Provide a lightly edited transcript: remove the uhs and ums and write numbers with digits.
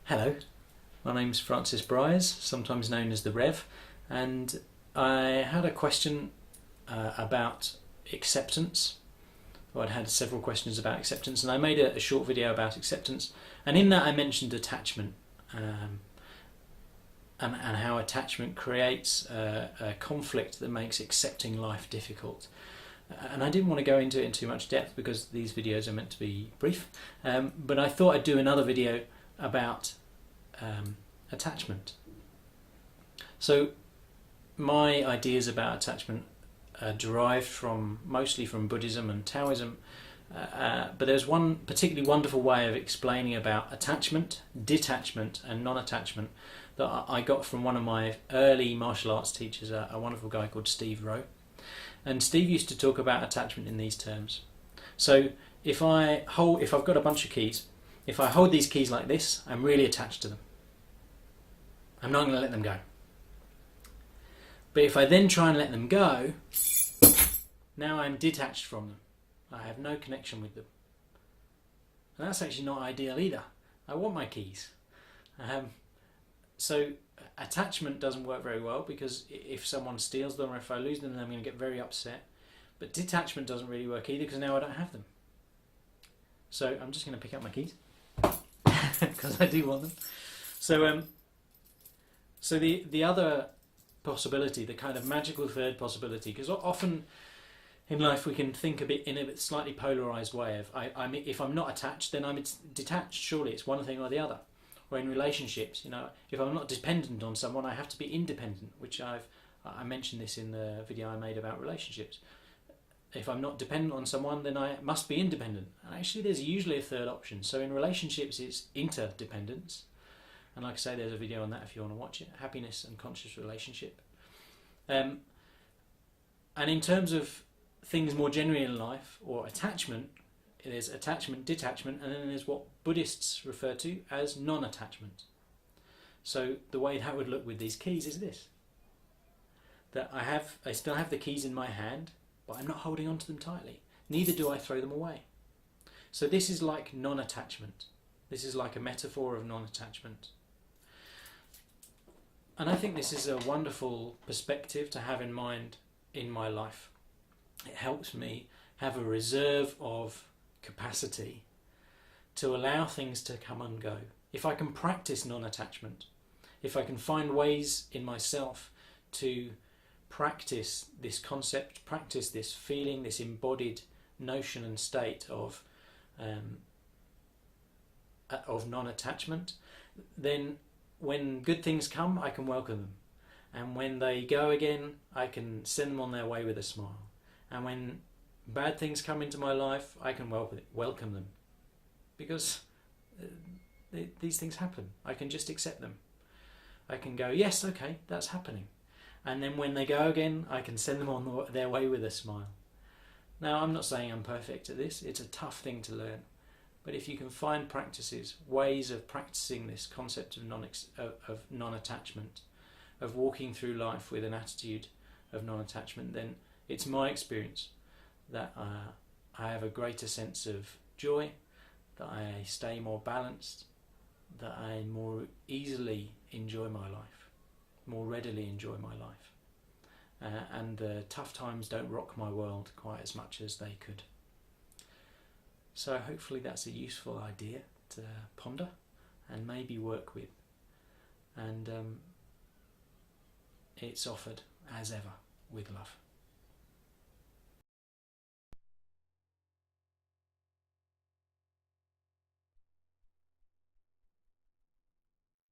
Hello, my name's Francis Briers, sometimes known as the Rev, and I had a question about acceptance. Well, I'd had several questions about acceptance, and I made a short video about acceptance, and in that I mentioned attachment and how attachment creates a conflict that makes accepting life difficult. And I didn't want to go into it in too much depth because these videos are meant to be brief, but I thought I'd do another video about attachment. So my ideas about attachment are derived mostly from Buddhism and Taoism, but there's one particularly wonderful way of explaining about attachment, detachment and non-attachment that I got from one of my early martial arts teachers, a wonderful guy called Steve Rowe. And Steve used to talk about attachment in these terms. So if I've got a bunch of keys, if I hold these keys like this, I'm really attached to them. I'm not going to let them go. But if I then try and let them go, now I'm detached from them. I have no connection with them. And that's actually not ideal either. I want my keys. So attachment doesn't work very well because if someone steals them or if I lose them, then I'm going to get very upset. But detachment doesn't really work either because now I don't have them. So I'm just going to pick up my keys because I do want them. So the other possibility, the kind of magical third possibility, because often in life we can think in a slightly polarised way of if I'm not attached, then I'm detached. Surely it's one thing or the other. Or in relationships, if I'm not dependent on someone, I have to be independent, which I mentioned this in the video I made about relationships. If I'm not dependent on someone, then I must be independent. And actually there's usually a third option. So in relationships it's interdependence. And like I say, there's a video on that if you want to watch it. Happiness and conscious relationship. And in terms of things more generally in life, or attachment, there's attachment, detachment, and then there's what Buddhists refer to as non-attachment. So the way that would look with these keys is this. That I still have the keys in my hand, but I'm not holding on to them tightly. Neither do I throw them away. So this is like non-attachment. This is like a metaphor of non-attachment. And I think this is a wonderful perspective to have in mind in my life. It helps me have a reserve of capacity to allow things to come and go. If I can practice non-attachment, if I can find ways in myself to practice this concept, practice this feeling, this embodied notion and state of non-attachment, then when good things come, I can welcome them. And when they go again, I can send them on their way with a smile. And when bad things come into my life, I can welcome them. Because these things happen. I can just accept them. I can go, yes, okay, that's happening. And then when they go again, I can send them on their way with a smile. Now, I'm not saying I'm perfect at this. It's a tough thing to learn. But if you can find practices, ways of practicing this concept of non-attachment, of walking through life with an attitude of non-attachment, then it's my experience that I have a greater sense of joy, that I stay more balanced, that I more easily enjoy my life, more readily enjoy my life. And the tough times don't rock my world quite as much as they could. So hopefully that's a useful idea to ponder and maybe work with. And it's offered, as ever, with love.